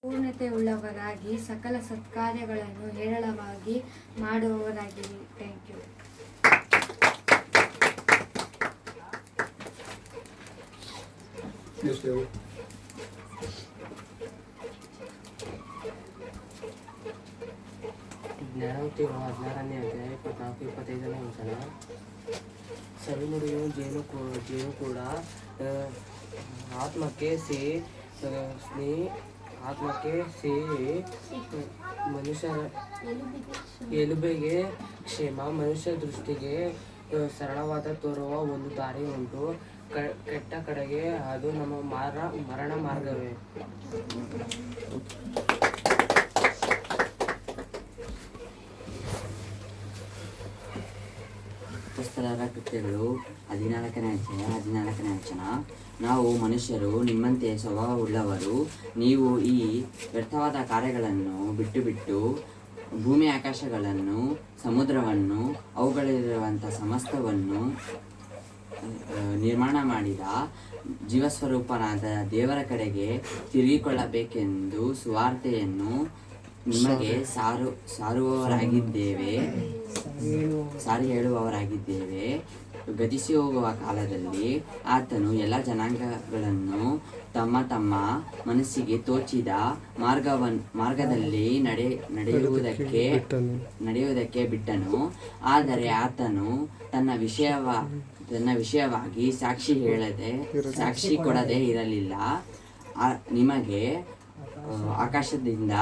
ಪೂರ್ಣತೆಯುಳ್ಳವರಾಗಿ ಸಕಲ ಸತ್ಕಾರ್ಯಗಳನ್ನು ಹೇರಳವಾಗಿ ಮಾಡುವವರಾಗಿರಿ. Thank you. ಜ್ಞಾನೋಕ್ತಿಗಳು 16ನೇ ಅಧ್ಯಾಯ 24-25ನೇ ವಚನ. ಸವಿನುಡಿಯು ಜೇನು ಕೂಡ ಆತ್ಮಕ್ಕೆ ಸೇರಿ ಮನುಷ್ಯರ ಎಲುಬೆಗೆ ಕ್ಷೇಮ. ಮನುಷ್ಯ ದೃಷ್ಟಿಗೆ ಸರಳವಾದ ತೋರುವ ಒಂದು ದಾರಿ ಉಂಟು, ಕೆಟ್ಟ ಕಡೆಗೆ ಅದು ನಮ್ಮ ಮರಣ ಮಾರ್ಗವೇ. ಅಪೊಸ್ತಲರ ಕೃತ್ಯಗಳು 14ನೇ ಅಧ್ಯಾಯ 14ನೇ ವಚನ. ನಾವು ಮನುಷ್ಯರು ನಿಮ್ಮಂತೆ ಸ್ವಭಾವವುಳ್ಳವರು. ನೀವು ಈ ವ್ಯರ್ಥವಾದ ಕಾರ್ಯಗಳನ್ನು ಬಿಟ್ಟು ಭೂಮಿ ಆಕಾಶಗಳನ್ನು, ಸಮುದ್ರವನ್ನು, ಅವುಗಳಲ್ಲಿರುವಂಥ ಸಮಸ್ತವನ್ನು ನಿರ್ಮಾಣ ಮಾಡಿದ ಜೀವಸ್ವರೂಪನಾದ ದೇವರ ಕಡೆಗೆ ತಿರುಗಿಕೊಳ್ಳಬೇಕೆಂದು ಸುವಾರ್ತೆಯನ್ನು ನಿಮಗೆ ಸಾರಿ ಹೇಳುವವರಾಗಿದ್ದೇವೆ. ಗತಿಸಿ ಹೋಗುವ ಕಾಲದಲ್ಲಿ ಆತನು ಎಲ್ಲ ಜನಾಂಗಗಳನ್ನು ತಮ್ಮ ತಮ್ಮ ಮನಸ್ಸಿಗೆ ತೋಚಿದ ಮಾರ್ಗದಲ್ಲಿ ನಡೆಯುವುದಕ್ಕೆ ಬಿಟ್ಟನು. ಆದರೆ ಆತನು ತನ್ನ ವಿಷಯವಾಗಿ ಸಾಕ್ಷಿ ಕೊಡದೆ ಇರಲಿಲ್ಲ. ನಿಮಗೆ ಆಕಾಶದಿಂದ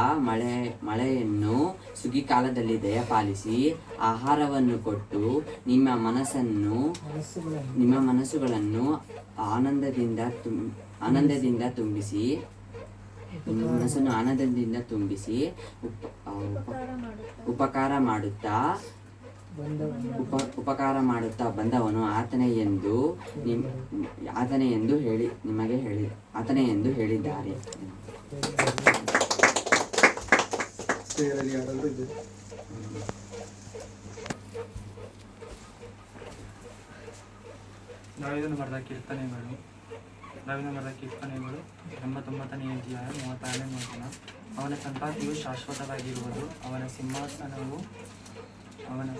ಮಳೆಯನ್ನು ಸುಗ್ಗಿ ಕಾಲದಲ್ಲಿ ದಯಪಾಲಿಸಿ ಆಹಾರವನ್ನು ಕೊಟ್ಟು ನಿಮ್ಮ ಮನಸ್ಸುಗಳನ್ನು ಆನಂದದಿಂದ ತುಂಬಿಸಿ ಉಪಕಾರ ಮಾಡುತ್ತಾ ಬಂದವನು ಆತನೇ ಎಂದು ಹೇಳಿದ್ದಾರೆ. ದಾವೀದನು ಬರೆದ ಕೀರ್ತನೆಗಳು 89ನೇ ಅಧ್ಯಾಯ 36ನೇ ವಚನ. ಅವನ ಸಂಗಾತಿಯು ಶಾಶ್ವತವಾಗಿರುವುದು, ಅವನ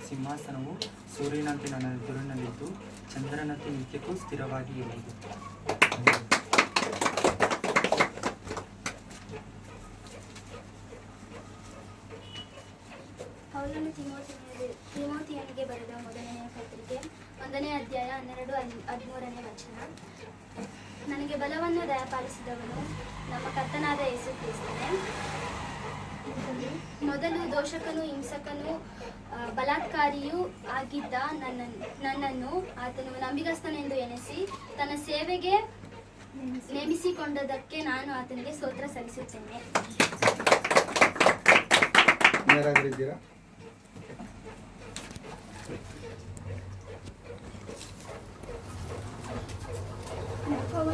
ಸಿಂಹಾಸನವು ಸೂರ್ಯನಂತೆ ನನ್ನ ಎದುರಿನಲ್ಲಿದ್ದು ಚಂದ್ರನಂತೆ ನಿತ್ಯಕ್ಕೂ ಸ್ಥಿರವಾಗಿ ಇರುವುದು. ಪೌಲನು ತಿಮೋಥಿಯನಿಗೆ ಬರೆದ ಮೊದಲನೆಯ ಪತ್ರಿಕೆ 1ನೇ ಅಧ್ಯಾಯ 12-13ನೇ ವಚನ. ನನಗೆ ಬಲವನ್ನು ದಯಪಾಲಿಸಿದವನು ನಮ್ಮ ಕರ್ತನಾದ ಯೇಸು ಕ್ರಿಸ್ತನೇ. ಮೊದಲು ದೋಷಕನು, ಹಿಂಸಕನು, ಬಲಾತ್ಕಾರಿಯೂ ಆಗಿದ್ದ ನನ್ನನ್ನು ಆತನು ನಂಬಿಗಸ್ತನೆಂದು ಎಣಿಸಿ ತನ್ನ ಸೇವೆಗೆ ನೇಮಿಸಿಕೊಂಡದಕ್ಕೆ ನಾನು ಆತನಿಗೆ ಸ್ತೋತ್ರ ಸಲ್ಲಿಸುತ್ತೇನೆ.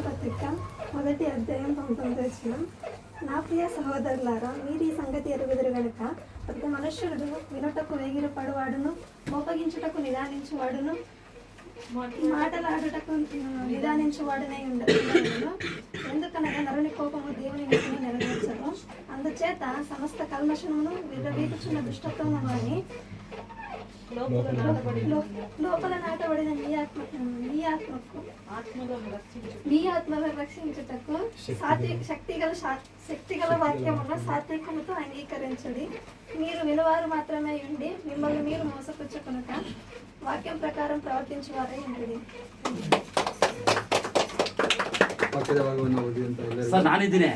పత్రిక 1వ అధ్యాయం 19వ వచనం. నా ప్రియ సహోదరులారా, మీరు ఈ సంగతి ఎరుగుదురు గనుక ప్రతి మనుష్యుడు వినుటకు వేగిరపడువాడును, మోపగించుటకు నిదానించువాడును, మాటలాడుటకు నిదానించువాడునై ఉండను. ఎందుకనగా నరుని కోపము దేవుని నీతిని నెరవేర్చదు. అందుచేత సమస్త కల్మషమును విర్రవీగుచున్న దుష్టత్వము అని లోపల నాటబడిన మీ ఆత్మలను రక్షించుటకు శక్తిగల వాక్యమును సాత్వికముతో అంగీకరించండి. మీరు విలువారు మాత్రమే ఉండి మిమ్మల్ని మీరు మోసపుచ్చుకొనుక వాక్యం ప్రకారం ప్రవర్తించువారై ఉంటుంది. ನಾನಿದ್ದೀನಿ.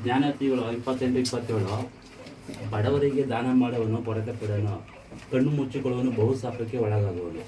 ಜ್ಞಾನೋಕ್ತಿಗಳು 28-27. ಬಡವರಿಗೆ ದಾನ ಮಾಡುವನು ಕೊರತೆ ಪಡೆಯನು, ಕಣ್ಣು ಮುಚ್ಚಿಕೊಳ್ಳುವನು ಬಹು ಶಾಪಕ್ಕೆ ಒಳಗಾಗುವನು.